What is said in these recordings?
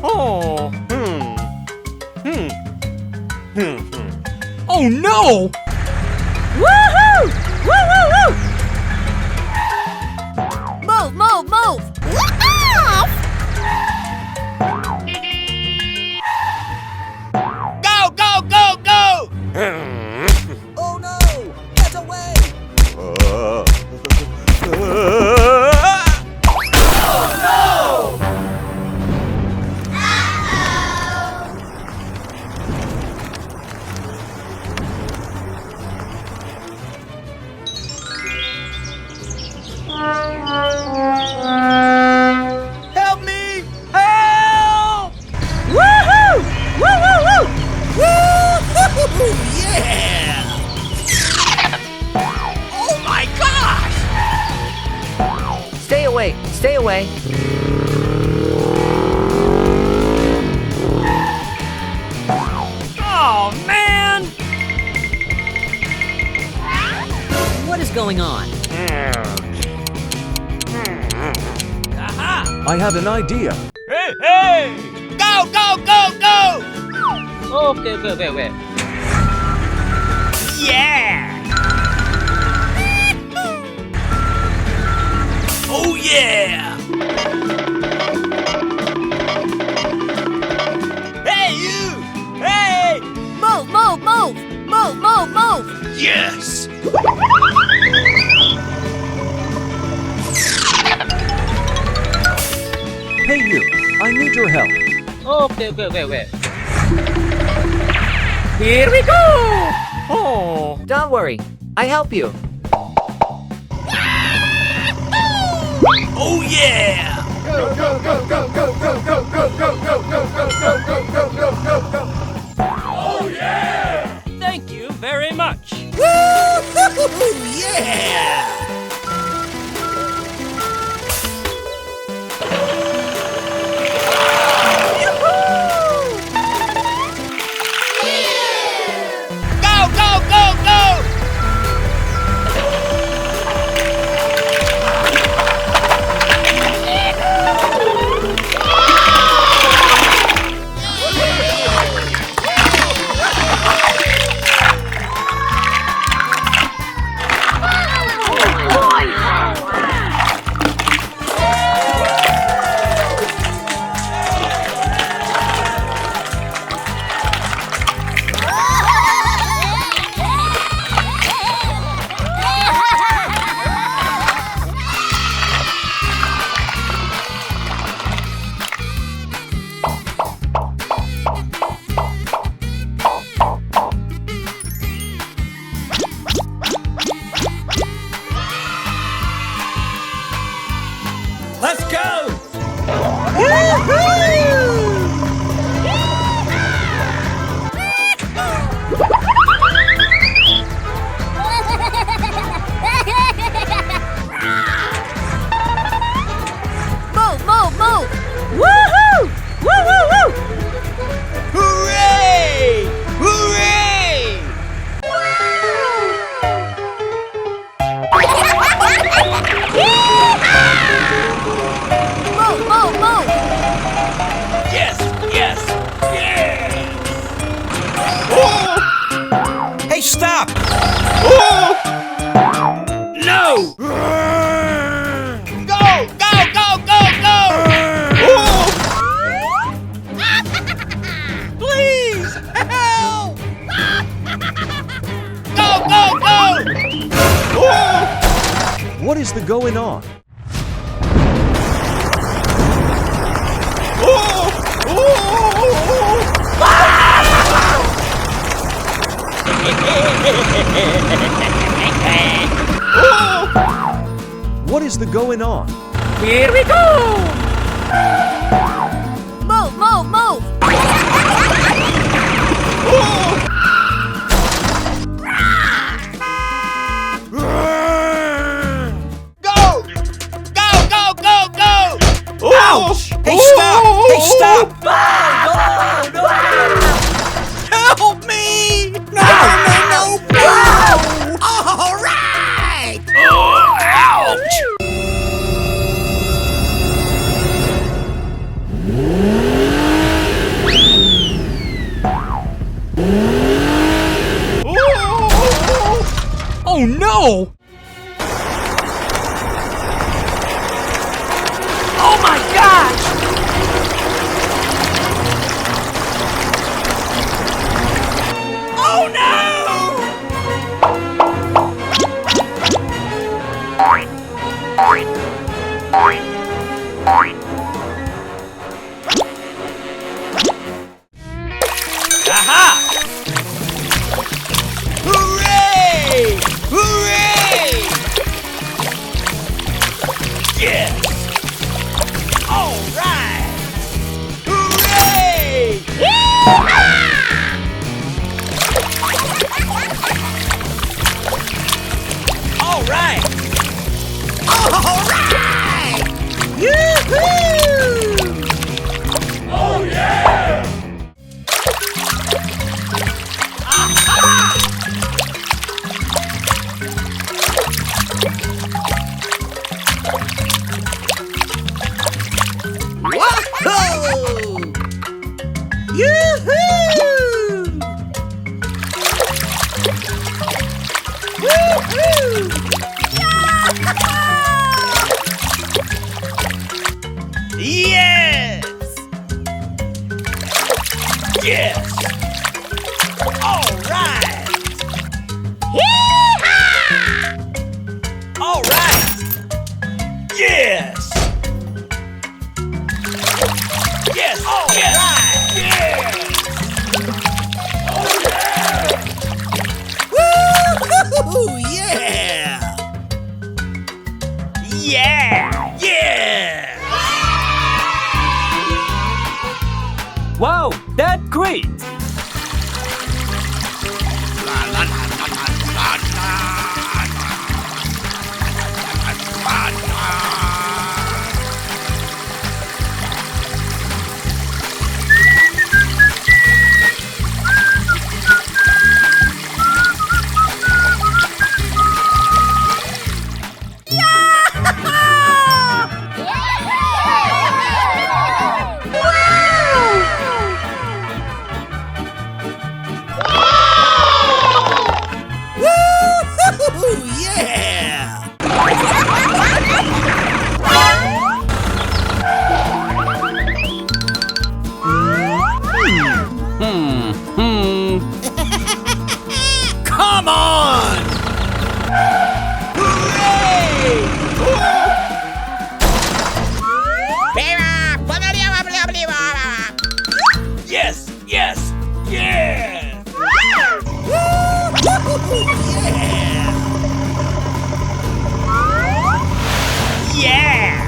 Oh. Oh no! Woohoo! Woo woo woo! Move, move, move! Go, go, go, go! Oh no! Get away! Help me! Help! Woohoo! Woo woo woo! Woo! Yeah! Oh my gosh! Stay away! Stay away! Oh man! What is going on? Aha! I have an idea. Hey, hey! Go, go, go, go! Okay. Yeah! Oh yeah! Hey you! Hey! Move, move, move! Move, move, move! Yes! Hey you, I need your help. Okay. Here we go! Oh! Don't worry, I help you. Oh yeah! Thank you very much. Yeah! Go, go, go, go! Let's go! Move, move, move! Woohoo! Woo woo woo! Hooray! Hooray! Move, move, move! Yes! Yes! Yeah! Oh! Hey, stop! Oh! No! Go! Go! Go! Go! Go! Oh! Please! Help! Go! Go! Go! Oh! What is the going on? Oh! Oh! What is the going on? Here we go! Move, move, move! Go! Go! Go! Go! Go! Ouch! Hey, stop! Hey, stop! Help me! No! No! No! All right! Ouch! no! Oh my gosh! Oh no! Aha! Hooray! Hooray! Yes! All right! Hooray! All right! All right! Yoo-hoo! Oh yeah! Whoa! Yoo-hoo! Woo-hoo! Yes! Yes! All right! Yee-haw! All right! Yes! Yes! All right! Yes! Oh yeah! Woo! Yeah! Yeah! Yeah! Wow, that's great! Woo! Yeah! Come on! Hooray! Yes! Yes! Yes! Yeah! Yeah!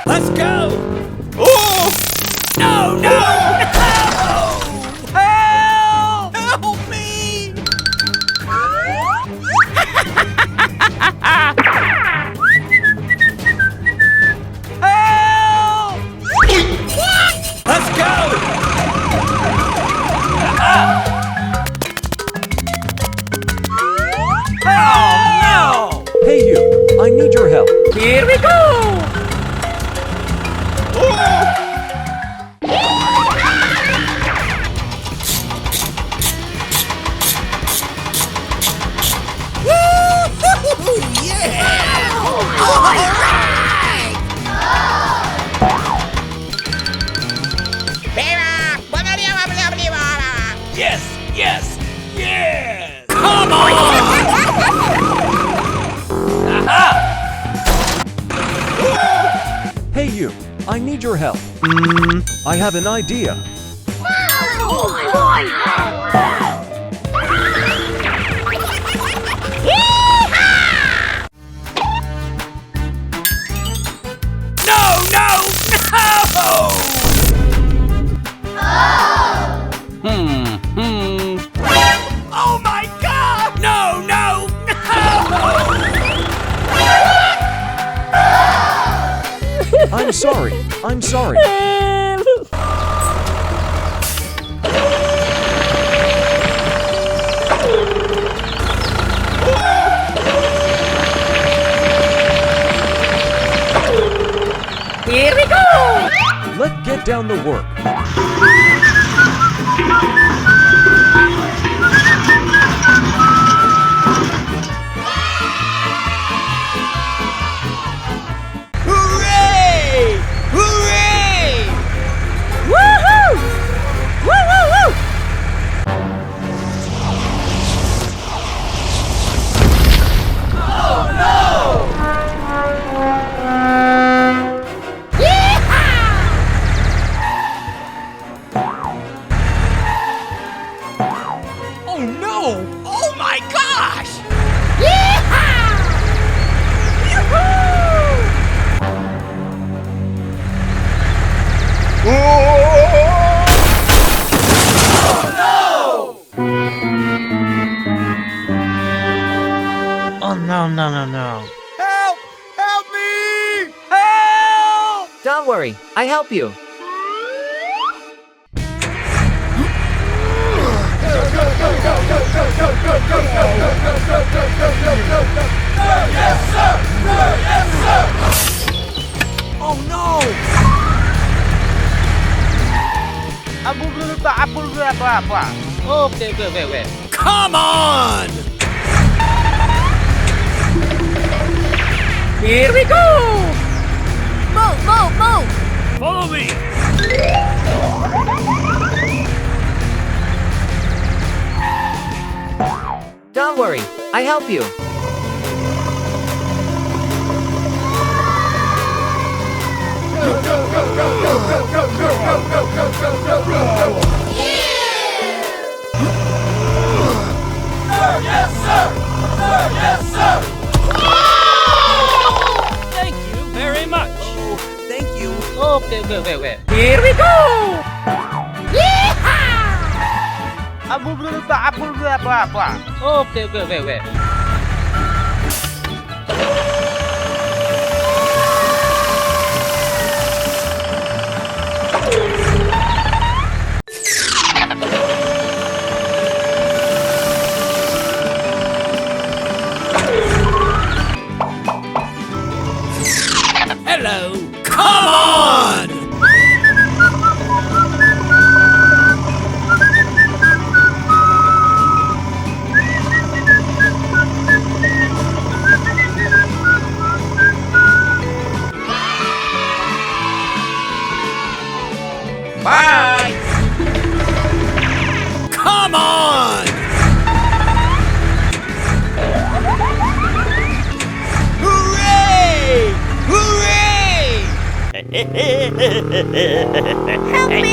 Let's go! Oh! No, no! No! Help! Help me! Help! Let's go! Oh no! Hey you, I need your help. Here we go! Woo! Yeah! All right! Yes! Yes! Yes! Come on! Aha! Hey you, I need your help. I have an idea. No! No! No! Oh my God! No! No! No! I'm sorry. I'm sorry. Here we go! Let's get down to work. Hooray! Hooray! Woohoo! Woo woo woo! Oh no! Oh my gosh! Oh no, no, no, no. Help! Help me! Help! Don't worry, I help you. Oh no! Come on! Here we go! Move, move, move! Follow me. Don't worry, I help you. Thank you very much. Thank you. Here we go! Hello! Come on! Bye! Come on! Hooray! Hooray! Help me!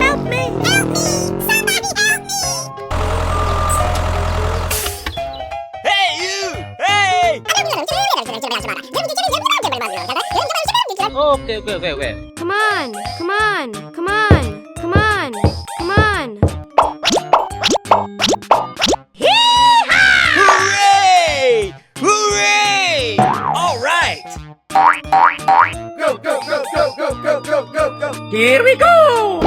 Help me! Help me! Somebody help me! Hey, you! Hey! Come on, come on, come on, come on, come on. Hooray! Hooray! All right! Here we go!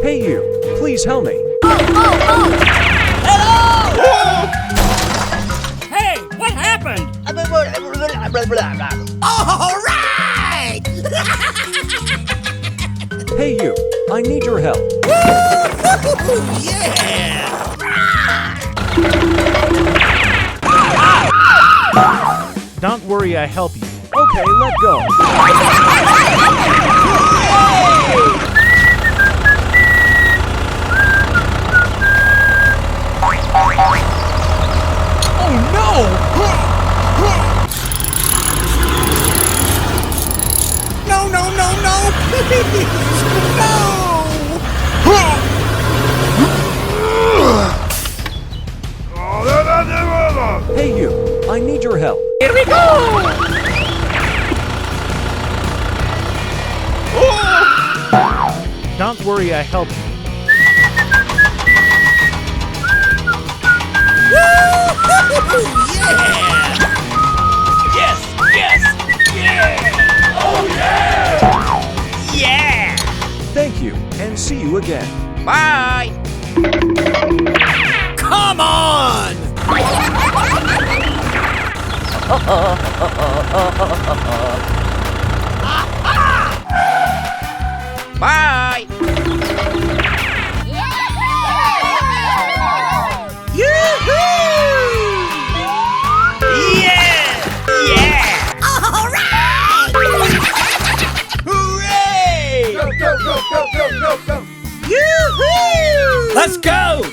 Hey you, please help me. Hey, what happened? All right! Hey you, I need your help. Yeah! Don't worry, I help you. Okay, let go. Oh no! No, no, no, no! Please! No! Hey you, I need your help. Here we go! Don't worry, I help you. Yeah! Yes! Yes! Yeah! Oh yeah! Yeah! Thank you. and see you again. Bye! Come on! Bye! Hooray! Go, go, go, go, go, go, go! Let's go!